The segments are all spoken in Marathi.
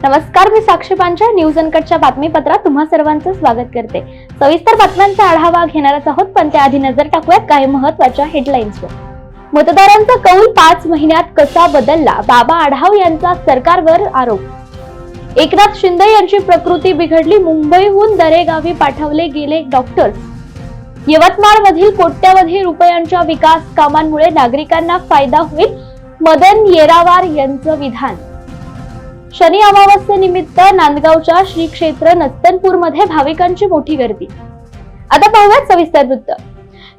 नमस्कार, मी साक्षी पांचा न्यूज अनकटच्या बातमीपत्रात तुम्हा सर्वांचं स्वागत करते। सविस्तर बातम्यांचा आढावा घेणारच आहोत, पण त्याआधी नजर टाकूयात काही महत्त्वाच्या हेडलाईन्सवर। मतदारांचा कौल 5 महिन्यात कसा बदलला, बाबा आढाव यांचा सरकारवर आरोप। एकनाथ शिंदे यांची प्रकृती बिघडली, मुंबईहून दरेगावी पाठवले गेले डॉक्टर्स। यवतमाळ मधील कोट्यवधी रुपयांच्या विकास कामांमुळे नागरिकांना फायदा होईल, मदन येरावार यांचं विधान। शनी अमावस्येनिमित्त नांदगावच्या श्री क्षेत्र नस्तनपूरमध्ये भाविकांची मोठी गर्दी। आता पाहूयात सविस्तर वृत्त।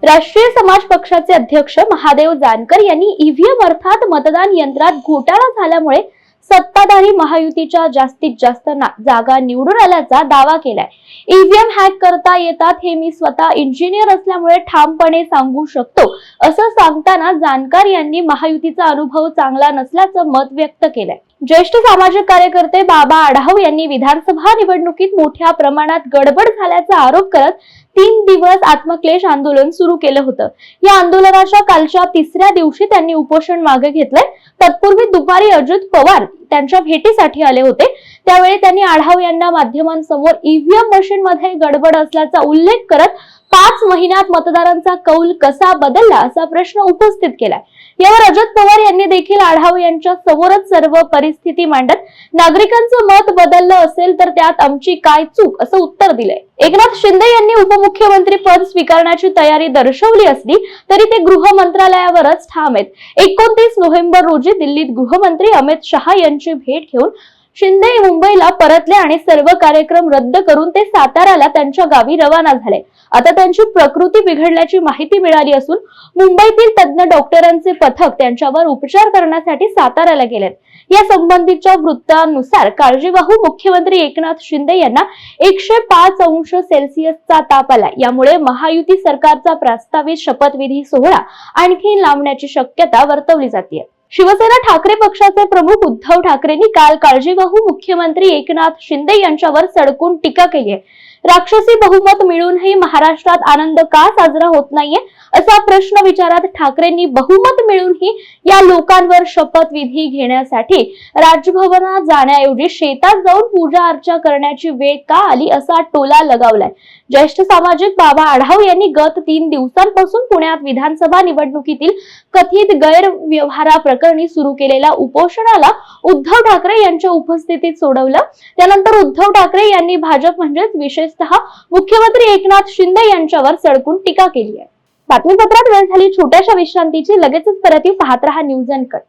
राष्ट्रीय समाज पक्षाचे अध्यक्ष महादेव जानकर यांनी ईव्हीएम अर्थात मतदान यंत्रात घोटाळा झाल्यामुळे सत्ताधारी महायुतीच्या जास्तीत जास्त जागा निवडून आल्याचा दावा केलाय। ईव्हीएम हॅक करता येतात हे मी स्वतः इंजिनियर असल्यामुळे ठामपणे सांगू शकतो, असं सांगताना जानकर यांनी महायुतीचा अनुभव चांगला नसल्याचं मत व्यक्त केलंय। ज्येष्ठ सामाजिक कार्यकर्ते बाबा आढाव यांनी विधानसभा निवडणुकीत मोठ्या प्रमाणात गडबड झाल्याचा आरोप करत 3 दिवस आत्मक्लेश आंदोलन सुरू केलं होतं। या आंदोलनाच्या कालच्या 3ऱ्या दिवशी त्यांनी उपोषण मागे घेतलंय। तत्पूर्वी दुपारी अजित पवार त्यांच्या भेटीसाठी आले होते, त्यावेळी त्यांनी आढाव यांना माध्यमांसमोर ईव्हीएम मशीन मध्ये गडबड असल्याचा उल्लेख करत 5 महिन्यात मतदारांचा कौल कसा बदलला असा प्रश्न उपस्थित केलाय। यावर अजित पवार यांनी देखील आढाव यांच्या समोरच सर्व परिस्थिती मांडत नागरिकांचं मत बदललं असेल तर त्यात आमची काय चूक असं उत्तर दिलंय। एकनाथ शिंदे यांनी उपमुख्यमंत्री पद स्वीकारण्याची तयारी दर्शवली असली तरी ते गृह मंत्रालयावरच ठाम आहेत। 29 नोव्हेंबर रोजी दिल्लीत गृहमंत्री अमित शहा यांची भेट घेऊन शिंदे मुंबईला परतले आणि सर्व कार्यक्रम रद्द करून ते साताराला त्यांच्या गावी रवाना झाले। आता त्यांची प्रकृती बिघडल्याची माहिती मिळाली असून मुंबईतील तज्ञ डॉक्टरांचे पथक त्यांच्यावर उपचार करण्यासाठी साताराला गेलेत। या संबंधीच्या वृत्तानुसार काळजीवाहू मुख्यमंत्री एकनाथ शिंदे यांना 105 अंश सेल्सिअसचा ताप आला। यामुळे महायुती सरकारचा प्रस्तावित शपथविधी सोहळा आणखी लांबण्याची शक्यता वर्तवली जाते। शिवसेना ठाकरे पक्षाचे प्रमुख उद्धव ठाकरेंनी काल काळजीवाहू मुख्यमंत्री एकनाथ शिंदे यांच्यावर सडकून टीका केली आहे। राक्षसी बहुमत मिळूनही महाराष्ट्रात आनंद का साजरा होत नाहीये असा प्रश्न विचारत ठाकरेंनी बहुमत मिळूनही या लोकांवर शपथविधी घेण्यासाठी राजभवनात जाण्याऐवजी शेतात जाऊन पूजा अर्चा करण्याची वेळ का आली असा टोला लगावलाय। ज्येष्ठ सामाजिक बाबा आढाव यांनी गत 3 दिवसांपासून पुण्यात विधानसभा निवडणुकीतील कथित गैरव्यवहाराप्रकरणी सुरू केलेल्या उपोषणाला उद्धव ठाकरे यांच्या उपस्थितीत सोडवलं। त्यानंतर उद्धव ठाकरे यांनी भाजप म्हणजेच विशेषतः मुख्यमंत्री एकनाथ शिंदे यांच्यावर सडकून टीका केली आहे। बातमीपत्रात वेळ झाली छोट्याशा विश्रांतीची, लगेचच परत येऊ, पाहत रहा न्यूज अनकट।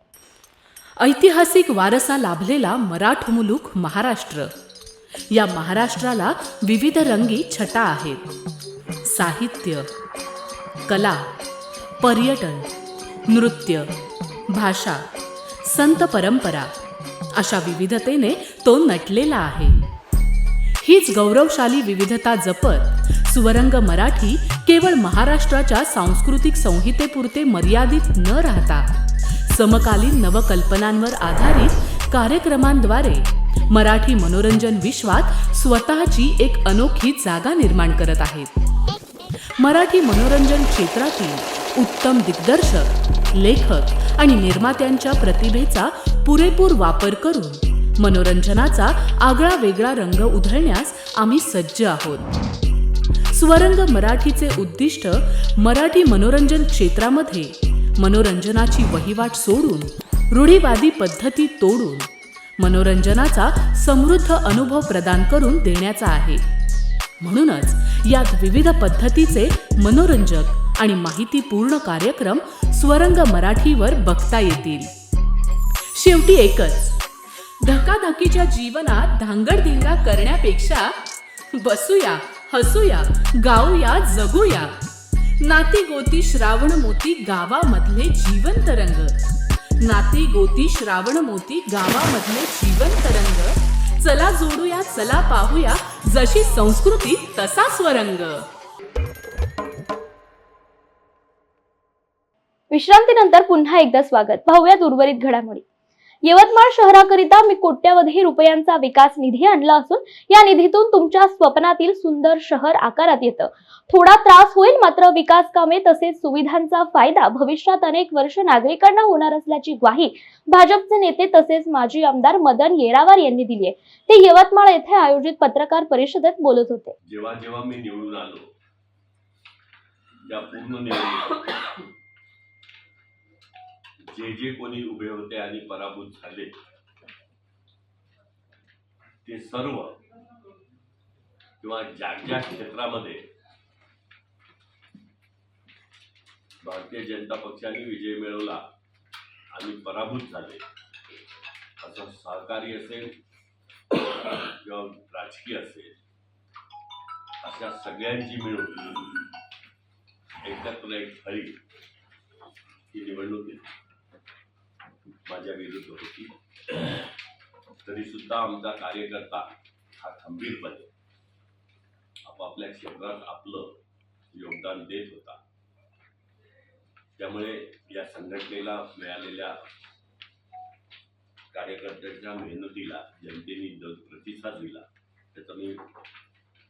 ऐतिहासिक वारसा लाभलेला मराठ मुलूक महाराष्ट्र। या महाराष्ट्राला विविध रंगी छटा आहेत। साहित्य, कला, पर्यटन, नृत्य, भाषा, संत परंपरा अशा विविधतेने तो नटलेला आहे। हीच गौरवशाली विविधता जपत स्वरंग मराठी केवळ महाराष्ट्राच्या सांस्कृतिक संहितेपुरते मर्यादित न राहता समकालीन नवकल्पनांवर आधारित कार्यक्रमांद्वारे मराठी मनोरंजन विश्वात स्वतःची एक अनोखी जागा निर्माण करत आहेत। मराठी मनोरंजन क्षेत्रातील उत्तम दिग्दर्शक, लेखक आणि निर्मात्यांच्या प्रतिभेचा पुरेपूर वापर करून मनोरंजनाचा आगळा वेगळा रंग उधळण्यास आम्ही सज्ज आहोत। स्वरंग मराठीचे उद्दिष्ट मराठी मनोरंजन क्षेत्रामध्ये मनोरंजनाची वहिवाट सोडून रूढीवादी पद्धती तोडून मनोरंजनाचा समृद्ध अनुभव प्रदान करून देण्याचा आहे। म्हणूनच यात विविध पद्धतीचे मनोरंजक आणि माहितीपूर्ण कार्यक्रम स्वरंग मराठीवर बघता येतील। शेवटी एकच, धकाधकीच्या जीवनात धांगडधिंगा करण्यापेक्षा बसूया, हसूया, गाऊया, जगूया। नाती गोती श्रावण मोती गावामधले जीवंत रंग, नाती गोती श्रावण मोती गावामधले जीवंत रंग। चला जोडूया, चला पाहूया, जशी संस्कृती तसा स्वरंग। विश्रांतीनंतर पुन्हा एकदा स्वागत। पाहूयात उर्वरित घडामोडी। यवतमाळ शहराकरिता मी कोट्यवधी रुपयांचा विकास निधी आणला असून या निधीतून तुमच्या स्वप्नातील सुंदर शहर आकारात येतं. थोडा त्रास होईल, मात्र विकास कामे तसेच सुविधांचा फायदा भविष्यात अनेक वर्ष नागरिकांना होणार असल्याची ग्वाही भाजपचे नेते तसेच माजी आमदार मदन येरावार यांनी दिली आहे. ते यवतमाळ येथे आयोजित पत्रकार परिषदेत बोलत होते. जेव्हा जेव्हा मी निवडून आलो, त्या पूर्ण निवडणुकीत जे कोणी उभे होते आणि पराभूत झाले ते सर्व किंवा ज्या क्षेत्रामध्ये भारतीय जनता पक्षाने विजय मिळवला आणि पराभूत झाले, असं सहकारी असेल किंवा राजकीय असेल, अशा सगळ्यांची मिळून एकत्र एक फळी ही निवडणुकीत माझ्या विरुद्ध होती. तरी सुद्धा आमचा कार्यकर्ता हा खंबीरपणे आपापल्या क्षेत्रात आपलं योगदान देत होता. त्यामुळे या संघटनेला मिळालेल्या कार्यकर्त्यांच्या मेहनतीला जनतेने जो प्रतिसाद दिला त्याचा मी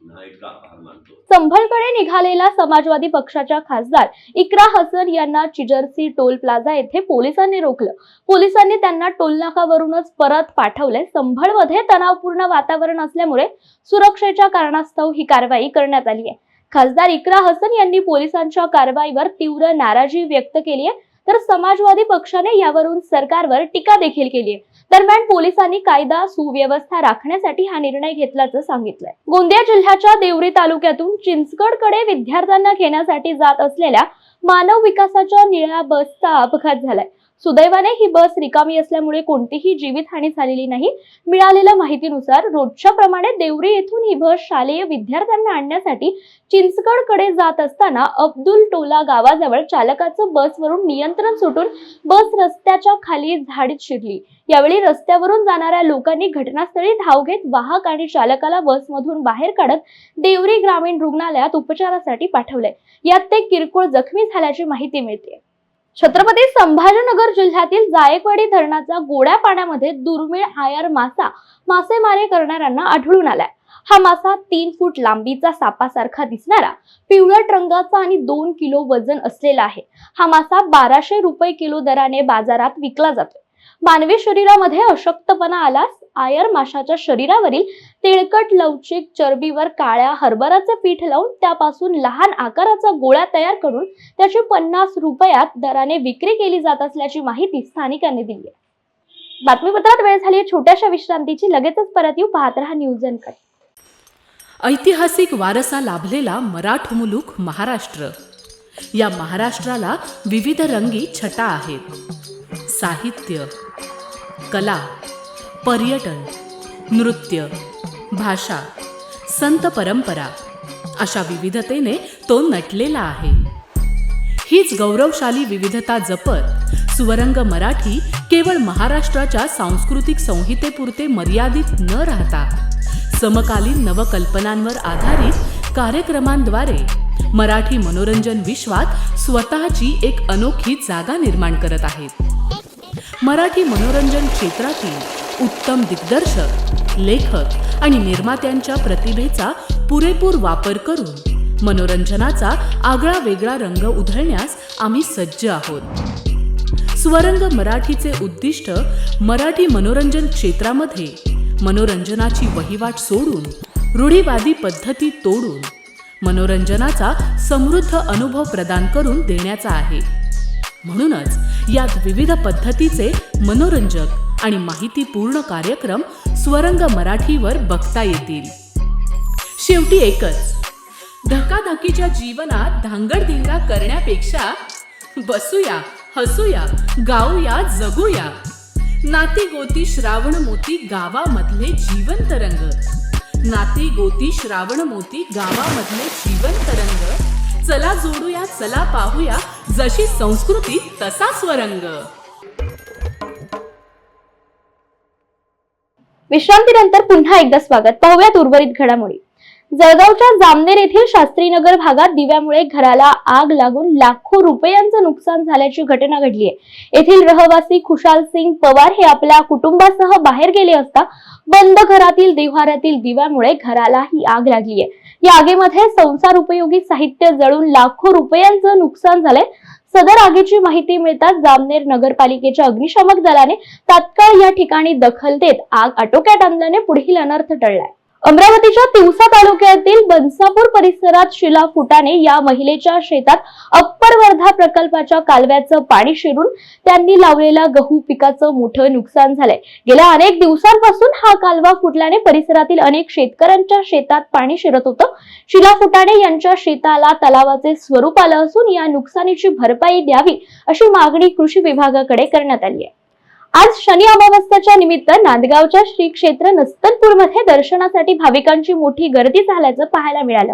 पुन्हा एकदा आभार मानतो. संभळकडे निघालेला समाजवादी पक्षाच्या खासदार इकरा हसन यांना चिजरसी टोल प्लाझा येथे पोलिसांनी रोखलं. पोलिसांनी त्यांना टोलनाकावरूनच परत पाठवले. संभळमध्ये तणावपूर्ण वातावरण असल्यामुळे सुरक्षेच्या कारणास्तव ही कारवाई करण्यात आली आहे. खासदार इकरा हसन यांनी पोलिसांच्या कारवाईवर तीव्र नाराजी व्यक्त केली आहे, तर समाजवादी पक्षाने यावरून सरकारवर टीका देखील केली आहे. दरम्यान पोलिसांनी कायदा सुव्यवस्था राखण्यासाठी हा निर्णय घेतल्याचं सांगितलंय. गोंदिया जिल्ह्याच्या देवरी तालुक्यातून चिंचगडकडे विद्यार्थ्यांना घेण्यासाठी जात असलेल्या मानव विकासाच्या निळ्या बसचा अपघात झालाय. सुदैवाने ही बस रिकामी असल्यामुळे कोणतीही जीवितहानी झालेली नाही. मिळालेल्या माहितीनुसार रोजच्या प्रमाणे देवरी येथून ही बस शालेय विद्यार्थ्यांना आणण्यासाठी चिंचगडकडे जात असताना अब्दुल टोला गावाजवळ चालकाचं बसवरून नियंत्रण सुटून बस रस्त्याच्या खाली झाडीत शिरली. यावेळी रस्त्यावरून जाणाऱ्या लोकांनी घटनास्थळी धाव घेत वाहक आणि चालकाला बसमधून बाहेर काढत देवरी ग्रामीण रुग्णालयात उपचारासाठी पाठवले. यात ते किरकोळ जखमी झाल्याची माहिती मिळते. छत्रपती संभाजीनगर जिल्ह्यातील जायकवाडी धरणाचा गोड्या पाण्यामध्ये दुर्मिळ आयर मासा मासेमारी करणाऱ्यांना आढळून आलाय. हा मासा 3 फूट लांबीचा सापासारखा दिसणारा, पिवळट रंगाचा आणि 2 किलो वजन असलेला आहे. हा मासा 1200 रुपये किलो दराने बाजारात विकला जातो. मानवी शरीरामध्ये अशक्तपणा आल्यास आयर माशाच्या शरीरावरील तेलकट लवचिक चरबीवर काळ्या हरभऱ्याचे पीठ लावून त्यापासून लहान आकाराचा गोळा तयार करून त्याची 50 रुपयात दराने विक्री केली जात असल्याची माहिती स्थानिकांनी दिली आहे. बातमीपत्रात वेळ झाली छोट्याशा विश्रांतीची. लगेचच परत येऊ. पाहत रहा न्यूज अनकट. ऐतिहासिक वारसा लाभलेला मराठ मुलूक महाराष्ट्र. या महाराष्ट्राला विविध रंगी छटा आहेत. साहित्य, कला, पर्यटन, नृत्य, भाषा, संत परंपरा अशा विविधतेने तो नटलेला आहे. हीच गौरवशाली विविधता जपत सुवरंग मराठी केवळ महाराष्ट्राच्या सांस्कृतिक संहितेपुरते मर्यादित न राहता समकालीन नवकल्पनांवर आधारित कार्यक्रमांद्वारे मराठी मनोरंजन विश्वात स्वतःची एक अनोखी जागा निर्माण करत आहेत. मराठी मनोरंजन क्षेत्रातील उत्तम दिग्दर्शक, लेखक आणि निर्मात्यांच्या प्रतिभेचा पुरेपूर वापर करून मनोरंजनाचा आगळा वेगळा रंग उधळण्यास आम्ही सज्ज आहोत. स्वरंग मराठीचे उद्दिष्ट मराठी मनोरंजन क्षेत्रामध्ये मनोरंजनाची वहिवाट सोडून, रूढीवादी पद्धती तोडून मनोरंजनाचा समृद्ध अनुभव प्रदान करून देण्याचा आहे. म्हणूनच यात विविध पद्धतीचे मनोरंजक आणि माहितीपूर्ण कार्यक्रम स्वरंग मराठीवर बघता येतील. शेवटी एकच, धकाधकीच्या जीवनात धांगडधिंगा करण्यापेक्षा बसूया, हसूया, गाऊया, जगूया. नाती गोती श्रावण मोती गावामधले जीवंत रंग. नाती गोती श्रावण मोती गावामधले जीवंत रंग. चला जोडूया, चला पाहूया, जशी संस्कृती तसा स्वरंग. विश्रांतीनंतर पुन्हा एकदा स्वागत. पाहूयात उर्वरित घडामोडी. जळगावच्या जामनेर येथील शास्त्रीनगर भागात दिव्यामुळे घराला आग लागून लाखो रुपयांचं नुकसान झाल्याची घटना घडली आहे. येथील रहिवासी खुशाल सिंग पवार हे आपल्या कुटुंबासह बाहेर गेले असता बंद घरातील देव्हाऱ्यातील दिव्यामुळे घराला ही आग लागली आहे. या आगीमध्ये संसार उपयोगी साहित्य जळून लाखो रुपयांचं नुकसान झालंय. सदर आगीची माहिती मिळताच जामनेर नगरपालिकेच्या अग्निशमक दलाने तात्काळ या ठिकाणी दखल देत आग आटोक्यात आणल्याने पुढील अनर्थ टळलाय. अमरावतीच्या तिवसा तालुक्यातील बनसापूर परिसरात शिला फुटाणे या महिलेच्या शेतात अप्पर वर्धा प्रकल्पाच्या कालव्याचं पाणी शिरून त्यांनी लावलेल्या गहू पिकाचं मोठं नुकसान झालंय. गेल्या अनेक दिवसांपासून हा कालवा फुटल्याने परिसरातील अनेक शेतकऱ्यांच्या शेतात पाणी शिरत होतं. शिला फुटाणे यांच्या शेताला तलावाचे स्वरूप आलं असून या नुकसानीची भरपाई द्यावी अशी मागणी कृषी विभागाकडे करण्यात आली आहे. आज शनी अमावस्येच्या निमित्त नांदगावच्या श्री क्षेत्र नस्तनपूरमध्ये दर्शनासाठी भाविकांची मोठी गर्दी झाल्याचं पाहायला मिळालं.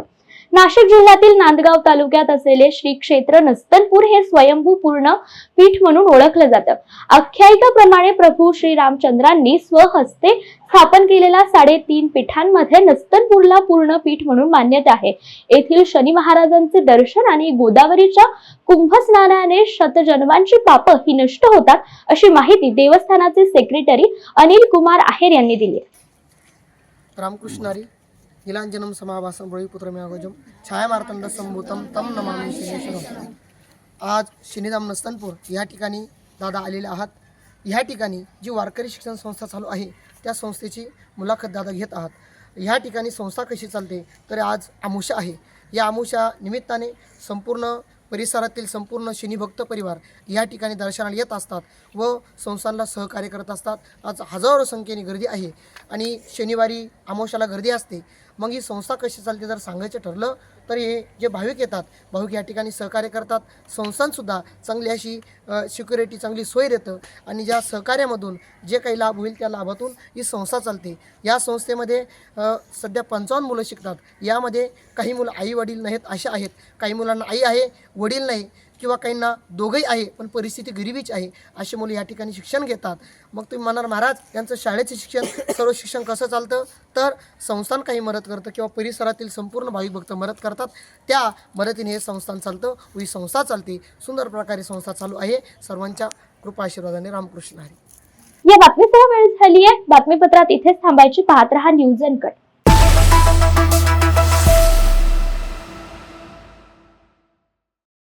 नाशिक जिल्ह्यातील नांदगाव तालुक्यात असलेले श्री क्षेत्र नस्तनपूर हे स्वयंभू पूर्ण पीठ म्हणून ओळखलं जातं. आख्यायिकाप्रमाणे प्रभू श्री रामचंद्रांनी स्वहस्ते स्थापन केलेल्या 3.5 पीठांमध्ये नस्तनपूरला पूर्ण पीठ म्हणून मान्यता आहे. येथील शनी महाराजांचे दर्शन आणि गोदावरीच्या कुंभस्नानाने शतजन्मांची पापं ही नष्ट होतात अशी माहिती देवस्थानाचे सेक्रेटरी अनिल कुमार आहेर यांनी दिली. रामकृष्णारी नीलांजनम समाभासम ब्रवीपुत्रमेवागोजम छायामार्तंड संभूतम तम नमामि शनेश्वरम. आज शनिधाम नस्तनपूर या ठिकाणी दादा आलेले आहात. ह्या ठिकाणी जी वारकरी शिक्षण संस्था चालू आहे त्या संस्थेची मुलाखत दादा घेत आहात. ह्या ठिकाणी संस्था कशी चालते तर आज आमुषा आहे. या आमुषा निमित्ताने संपूर्ण परिसरातील संपूर्ण शनिभक्त परिवार या ठिकाणी दर्शनाला येत असतात व संस्थांना सहकार्य करत असतात. आज हजारो संख्येने गर्दी आहे आणि शनिवारी आमोशाला गर्दी असते. मग ही संस्था कशी चालते जर सांगायचं ठरलं तर हे जे भाविक येतात भाविक या ठिकाणी सहकार्य करतात. संस्थांसुद्धा चांगली अशी सिक्युरिटी चांगली सोय देतं आणि ज्या सहकार्यामधून जे काही लाभ होईल त्या लाभातून ही संस्था चालते. या संस्थेमध्ये सध्या 55 मुलं शिकतात. यामध्ये काही मुलं आई वडील नाहीत अशा आहेत, काही मुलांना आई आहे वडील नाही किंवा काहींना दोघंही आहे पण परिस्थिती गरिबीची आहे अशी मुलं या ठिकाणी शिक्षण घेतात. मग तुम्ही म्हणाल महाराज यांचं शाळेचं शिक्षण सर्व शिक्षण कसं चालतं तर संस्थान काही मदत करतं किंवा परिसरातील संपूर्ण भाविक भक्त मदत करतात. त्या मदतीने हे संस्थान चालतं व ही संस्था चालते. सुंदर प्रकारे संस्था चालू आहे. सर्वांच्या कृपा आशीर्वादाने. रामकृष्ण हरी. या बातमीसह वेळ झाली आहे. बातमीपत्रात इथेच थांबायची. पाहत रहा न्यूज अनकट.